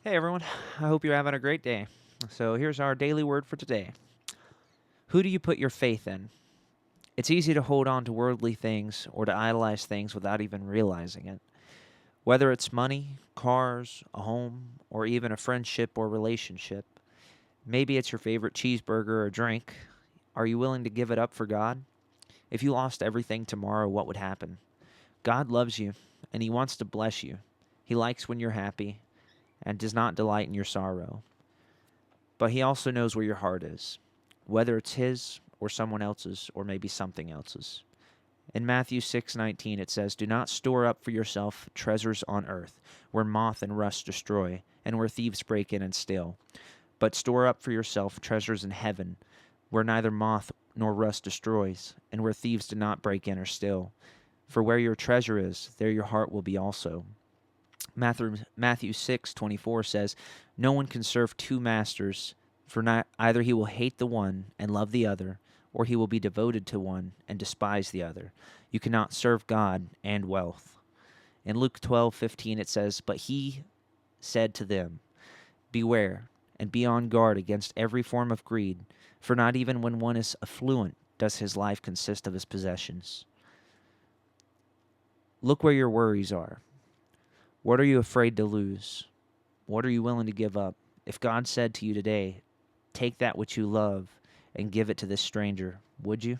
Hey everyone, I hope you're having a great day. So here's our daily word for today. Who do you put your faith in? It's easy to hold on to worldly things or to idolize things without even realizing it. Whether it's money, cars, a home, or even a friendship or relationship, maybe it's your favorite cheeseburger or drink. Are you willing to give it up for God? If you lost everything tomorrow, what would happen? God loves you, and He wants to bless you. He likes when you're happy and does not delight in your sorrow. But He also knows where your heart is, whether it's His or someone else's or maybe something else's. In Matthew 6:19 it says, "Do not store up for yourself treasures on earth, where moth and rust destroy, and where thieves break in and steal. But store up for yourself treasures in heaven, where neither moth nor rust destroys, and where thieves do not break in or steal. For where your treasure is, there your heart will be also." Matthew 6:24 says, "No one can serve two masters, for not, either he will hate the one and love the other, or he will be devoted to one and despise the other. You cannot serve God and wealth." In Luke 12:15 it says, "But he said to them, Beware, and be on guard against every form of greed, for not even when one is affluent does his life consist of his possessions." Look where your worries are. What are you afraid to lose? What are you willing to give up? If God said to you today, take that which you love and give it to this stranger, would you?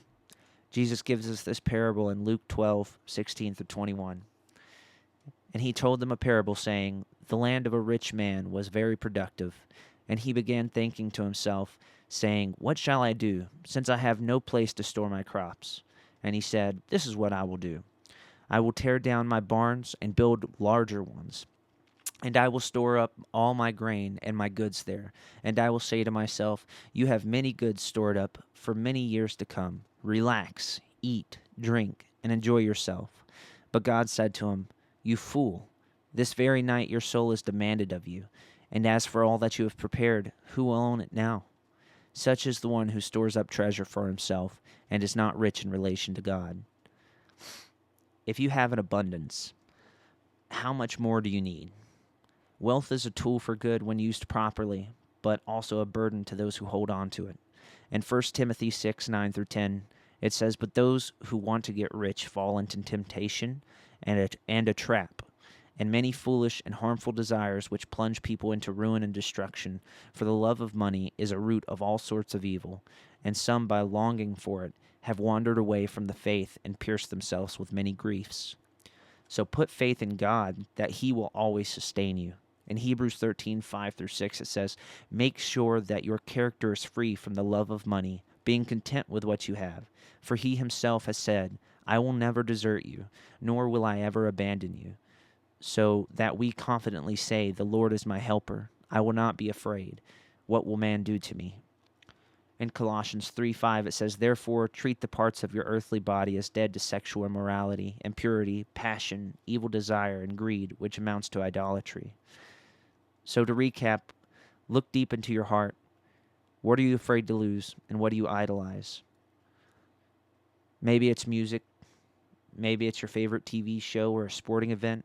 Jesus gives us this parable in Luke 12:16 through 21. And he told them a parable saying, "The land of a rich man was very productive, and he began thinking to himself, saying, What shall I do, since I have no place to store my crops? And he said, This is what I will do. I will tear down my barns and build larger ones, and I will store up all my grain and my goods there. And I will say to myself, You have many goods stored up for many years to come. Relax, eat, drink, and enjoy yourself." But God said to him, "You fool, this very night your soul is demanded of you. And as for all that you have prepared, who will own it now?" Such is the one who stores up treasure for himself and is not rich in relation to God. If you have an abundance, how much more do you need? Wealth is a tool for good when used properly, but also a burden to those who hold on to it. In 1 Timothy 6:9 through 10, it says, "But those who want to get rich fall into temptation and a trap, and many foolish and harmful desires which plunge people into ruin and destruction. For the love of money is a root of all sorts of evil, and some, by longing for it, have wandered away from the faith and pierced themselves with many griefs." So put faith in God that He will always sustain you. In Hebrews 13:5 through 6, it says, "Make sure that your character is free from the love of money, being content with what you have. For He Himself has said, I will never desert you, nor will I ever abandon you. So that we confidently say, The Lord is my helper. I will not be afraid. What will man do to me?" In Colossians 3:5 it says, "Therefore treat the parts of your earthly body as dead to sexual immorality, impurity, passion, evil desire, and greed, which amounts to idolatry." So to recap, look deep into your heart. What are you afraid to lose, and what do you idolize? Maybe it's music. Maybe it's your favorite TV show or a sporting event.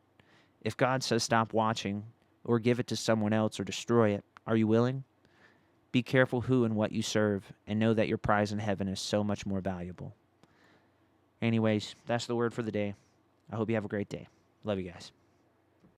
If God says stop watching, or give it to someone else, or destroy it, are you willing? Be careful who and what you serve, and know that your prize in heaven is so much more valuable. Anyways, that's the word for the day. I hope you have a great day. Love you guys.